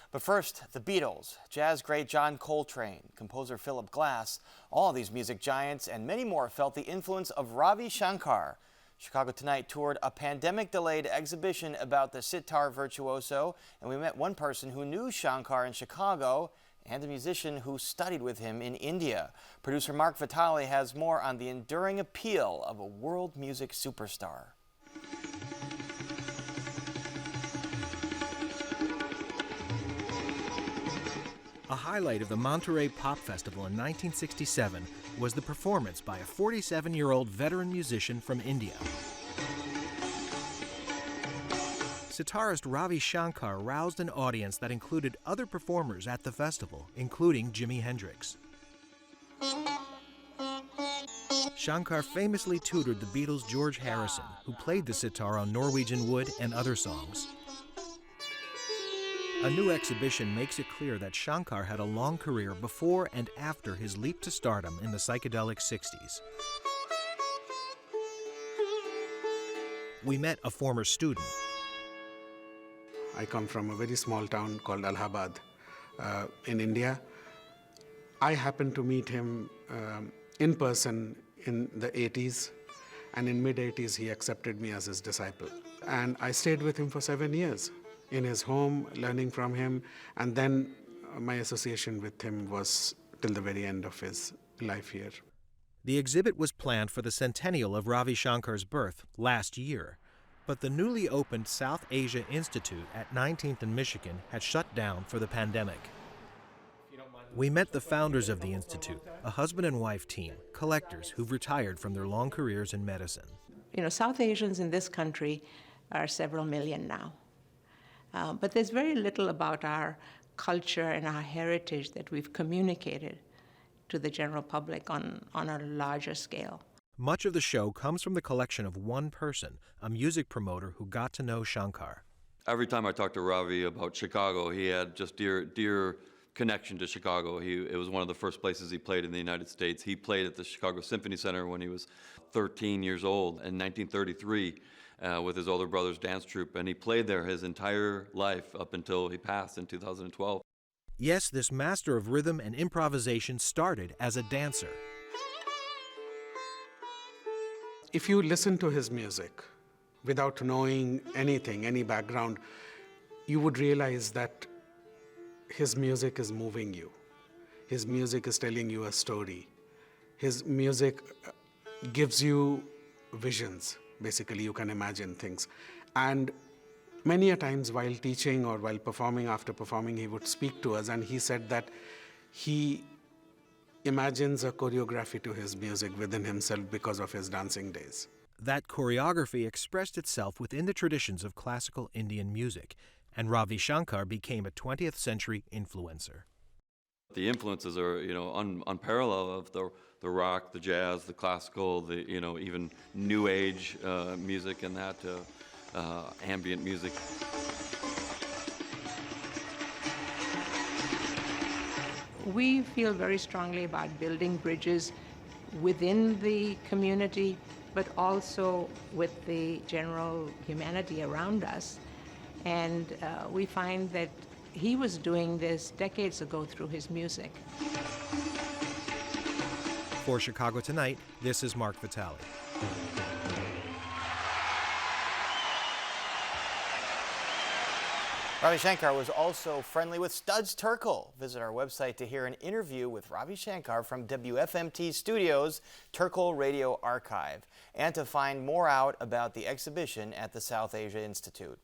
But first, the Beatles, jazz great John Coltrane, composer Philip Glass, all these music giants and many more felt the influence of Ravi Shankar. Chicago Tonight toured a pandemic-delayed exhibition about the sitar virtuoso, and we met one person who knew Shankar in Chicago and a musician who studied with him in India. Producer Mark Vitale has more on the enduring appeal of a world music superstar. A highlight of the Monterey Pop Festival in 1967 was the performance by a 47-year-old veteran musician from India. Sitarist Ravi Shankar roused an audience that included other performers at the festival, including Jimi Hendrix. Shankar famously tutored the Beatles' George Harrison, who played the sitar on Norwegian Wood and other songs. A new exhibition makes it clear that Shankar had a long career before and after his leap to stardom in the psychedelic 60s. We met a former student. I come from a very small town called Allahabad in India. I happened to meet him in person in the 80s, and in mid-80s he accepted me as his disciple. And I stayed with him for 7 years. In his home, learning from him, and then my association with him was till the very end of his life here. The exhibit was planned for the centennial of Ravi Shankar's birth last year, but the newly opened South Asia Institute at 19th and Michigan had shut down for the pandemic. We met the founders of the institute, a husband and wife team, collectors who've retired from their long careers in medicine. You know, South Asians in this country are several million now. But there's very little about our culture and our heritage that we've communicated to the general public on a larger scale. Much of the show comes from the collection of one person, a music promoter who got to know Shankar. Every time I talked to Ravi about Chicago, he had just dear connection to Chicago. It was one of the first places he played in the United States. He played at the Chicago Symphony Center when he was 13 years old in 1933. With his older brother's dance troupe, and he played there his entire life up until he passed in 2012. Yes, this master of rhythm and improvisation started as a dancer. If you listen to his music without knowing anything, any background, you would realize that his music is moving you. His music is telling you a story. His music gives you visions. Basically, you can imagine things. And many a times while teaching or while performing, after performing, he would speak to us, and he said that he imagines a choreography to his music within himself because of his dancing days. That choreography expressed itself within the traditions of classical Indian music, and Ravi Shankar became a 20th century influencer. The influences are, unparalleled of the rock, the jazz, the classical, even new age music and that ambient music. We feel very strongly about building bridges within the community, but also with the general humanity around us. And we find that he was doing this decades ago through his music. For Chicago Tonight, this is Mark Vitale. Ravi Shankar was also friendly with Studs Terkel. Visit our website to hear an interview with Ravi Shankar from WFMT Studios, Terkel Radio Archive, and to find more out about the exhibition at the South Asia Institute.